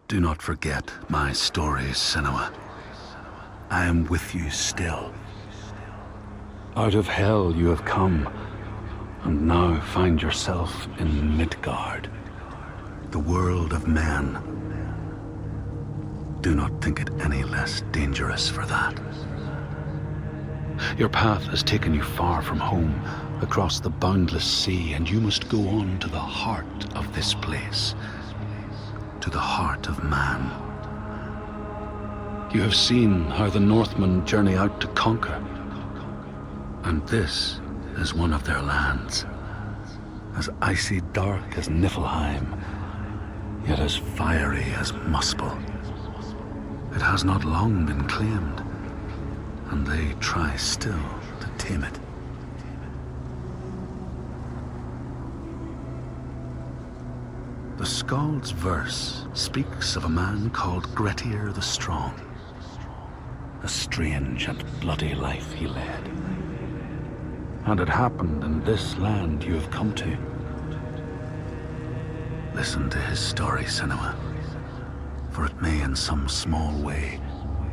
Do not forget my stories, Senua. I am with you still. Out of hell you have come, and now find yourself in Midgard, the world of men. Do not think it any less dangerous for that. Your path has taken you far from home, across the boundless sea, and you must go on to the heart of this place, to the heart of man. You have seen how the Northmen journey out to conquer, and this is one of their lands, as icy dark as Niflheim, yet as fiery as Muspel. It has not long been claimed, and they try still to tame it. The Skald's verse speaks of a man called Grettir the Strong. A strange and bloody life he led. And it happened in this land you have come to. Listen to his story, Senua, for it may in some small way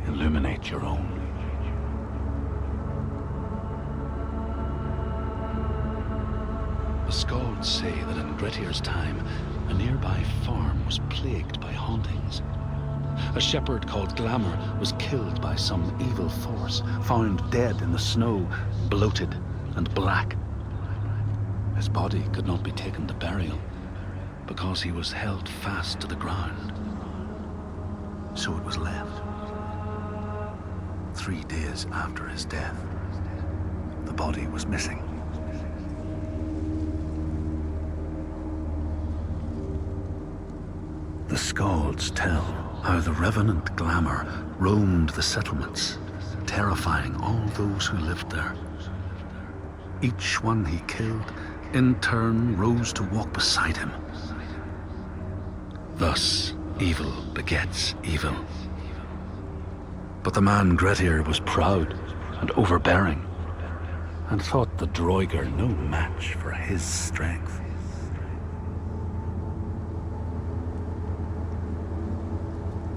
illuminate your own. The Skalds say that in Grettir's time, a nearby farm was plagued by hauntings. A shepherd called Glamour was killed by some evil force, found dead in the snow, bloated and black. His body could not be taken to burial, because he was held fast to the ground. So it was left. 3 days after his death, the body was missing. The Skalds tell how the revenant Glamour roamed the settlements, terrifying all those who lived there. Each one he killed, in turn, rose to walk beside him. Thus, evil begets evil. But the man Grettir was proud and overbearing, and thought the Droiger no match for his strength.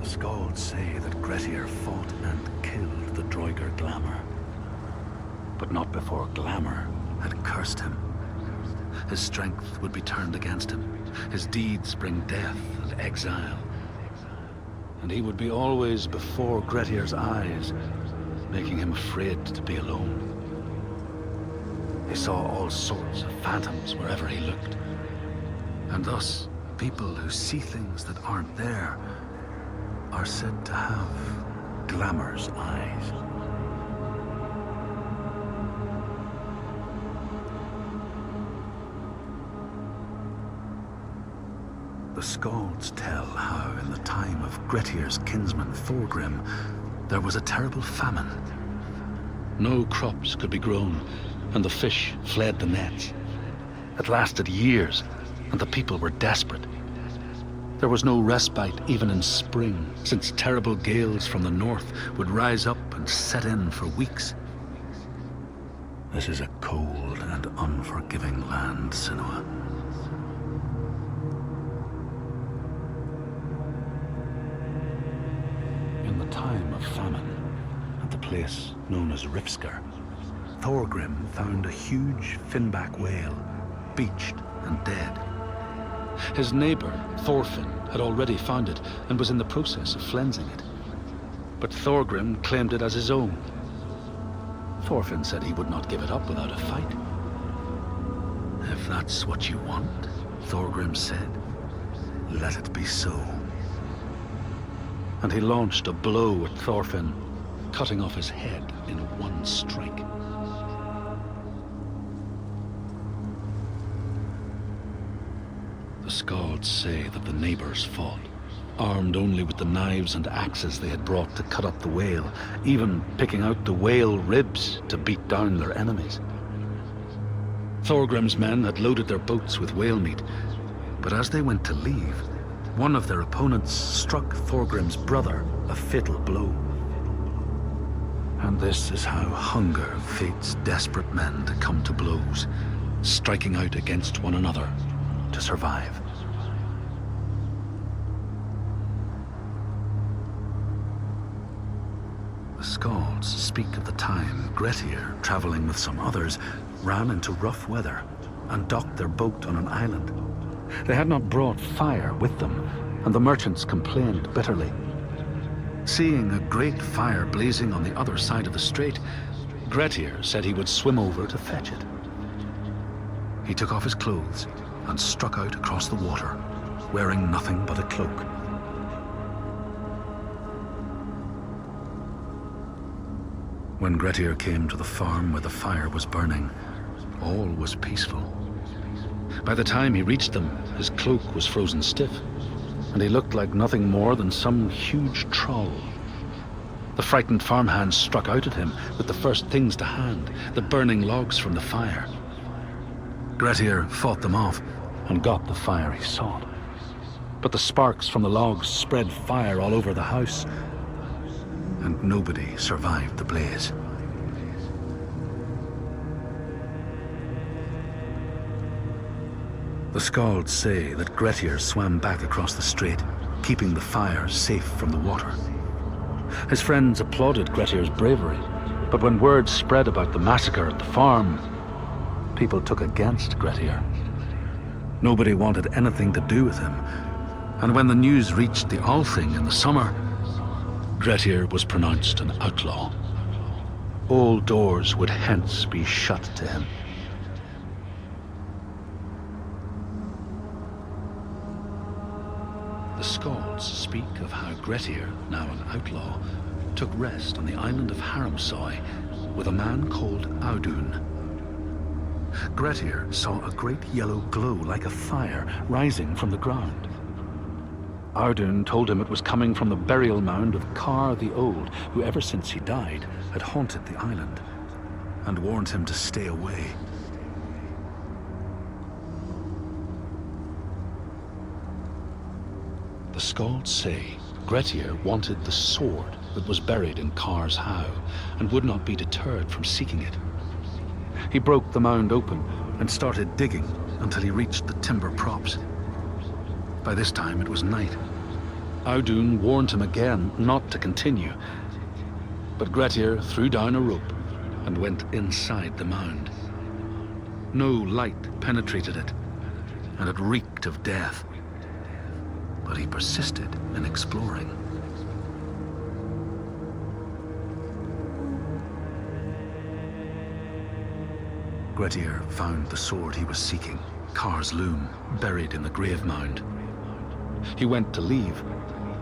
The Skalds say that Grettir fought and killed the Droiger Glamour, but not before Glamour had cursed him. His strength would be turned against him, his deeds bring death and exile, and he would be always before Grettir's eyes, making him afraid to be alone. He saw all sorts of phantoms wherever he looked, and thus people who see things that aren't there are said to have Glamour's eyes. The Skalds tell how in the time of Grettir's kinsman Thorgrim, there was a terrible famine. No crops could be grown, and the fish fled the nets. It lasted years, and the people were desperate. There was no respite even in spring, since terrible gales from the north would rise up and set in for weeks. This is a cold and unforgiving land, Senua. In the time of famine, at the place known as Rifskar, Thorgrim found a huge finback whale, beached and dead. His neighbor, Thorfinn, had already found it and was in the process of flensing it. But Thorgrim claimed it as his own. Thorfinn said he would not give it up without a fight. If that's what you want, Thorgrim said, let it be so. And he launched a blow at Thorfinn, cutting off his head in one strike. The Skalds say that the neighbors fought, armed only with the knives and axes they had brought to cut up the whale, even picking out the whale ribs to beat down their enemies. Thorgrim's men had loaded their boats with whale meat, but as they went to leave, one of their opponents struck Thorgrim's brother a fatal blow. And this is how hunger fates desperate men to come to blows, striking out against one another to survive. The Skalds speak of the time Grettir, traveling with some others, ran into rough weather and docked their boat on an island. They had not brought fire with them, and the merchants complained bitterly. Seeing a great fire blazing on the other side of the strait, Grettir said he would swim over to fetch it. He took off his clothes and struck out across the water, wearing nothing but a cloak. When Grettir came to the farm where the fire was burning, all was peaceful. By the time he reached them, his cloak was frozen stiff, and he looked like nothing more than some huge troll. The frightened farmhands struck out at him with the first things to hand, the burning logs from the fire. Grettir fought them off and got the fire he sought. But the sparks from the logs spread fire all over the house, and nobody survived the blaze. The Skalds say that Grettir swam back across the strait, keeping the fire safe from the water. His friends applauded Grettir's bravery, but when word spread about the massacre at the farm, people took against Grettir. Nobody wanted anything to do with him, and when the news reached the Althing in the summer, Grettir was pronounced an outlaw. All doors would hence be shut to him. The Skalds speak of how Grettir, now an outlaw, took rest on the island of Haramsoy with a man called Audun. Grettir saw a great yellow glow like a fire rising from the ground. Audun told him it was coming from the burial mound of Kar the Old, who ever since he died had haunted the island, and warned him to stay away. The Skalds say Grettir wanted the sword that was buried in Kar's howe, and would not be deterred from seeking it. He broke the mound open and started digging until he reached the timber props. By this time it was night. Audun warned him again not to continue, but Grettir threw down a rope and went inside the mound. No light penetrated it, and it reeked of death. But he persisted in exploring. Grettir found the sword he was seeking, Kar's loom, buried in the grave mound. He went to leave,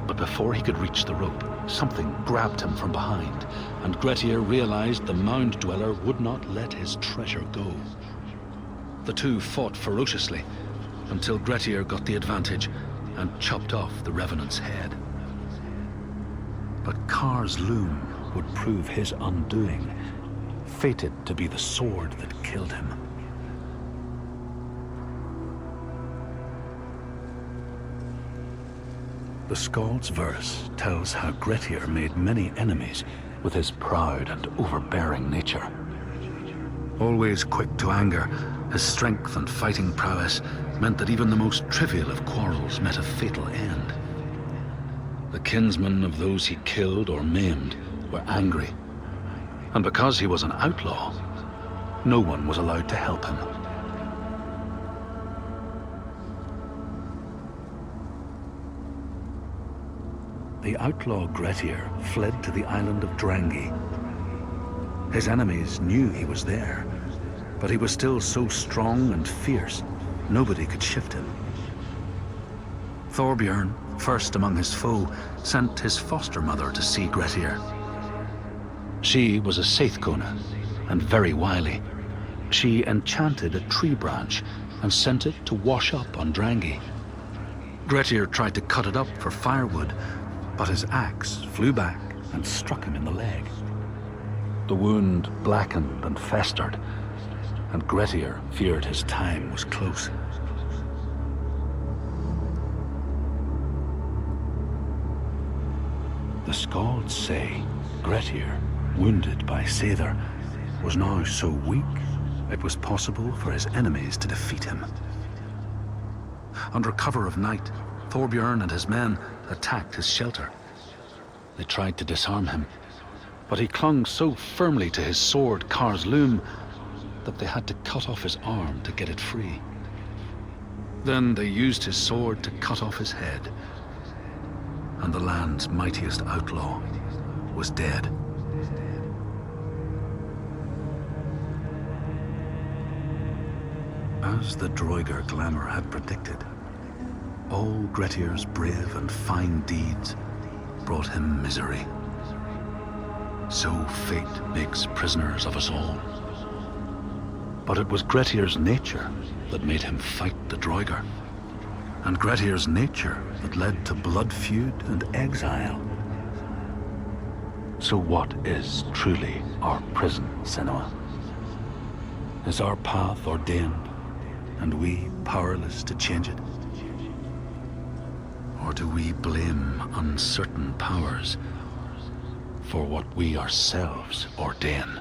but before he could reach the rope, something grabbed him from behind, and Grettir realized the mound dweller would not let his treasure go. The two fought ferociously until Grettir got the advantage and chopped off the revenant's head. But Kar's loom would prove his undoing, fated to be the sword that killed him. The Skald's verse tells how Grettir made many enemies with his proud and overbearing nature. Always quick to anger, his strength and fighting prowess meant that even the most trivial of quarrels met a fatal end. The kinsmen of those he killed or maimed were angry, and because he was an outlaw, no one was allowed to help him. The outlaw Grettir fled to the island of Drangi. His enemies knew he was there, but he was still so strong and fierce, nobody could shift him. Thorbjorn, first among his foe, sent his foster mother to see Grettir. She was a Seithkona and very wily. She enchanted a tree branch and sent it to wash up on Drangi. Grettir tried to cut it up for firewood, but his axe flew back and struck him in the leg. The wound blackened and festered, and Grettir feared his time was close. The Skalds say Grettir, wounded by Seidr, was now so weak it was possible for his enemies to defeat him. Under cover of night, Thorbjorn and his men attacked his shelter. They tried to disarm him, but he clung so firmly to his sword, Kar's loom, that they had to cut off his arm to get it free. Then they used his sword to cut off his head, and the land's mightiest outlaw was dead. As the Droigar glamour had predicted, all Grettir's brave and fine deeds brought him misery. So fate makes prisoners of us all. But it was Grettir's nature that made him fight the Droigar, and Grettir's nature that led to blood feud and exile. So what is truly our prison, Senua? Is our path ordained, and we powerless to change it? Or do we blame uncertain powers for what we ourselves ordain?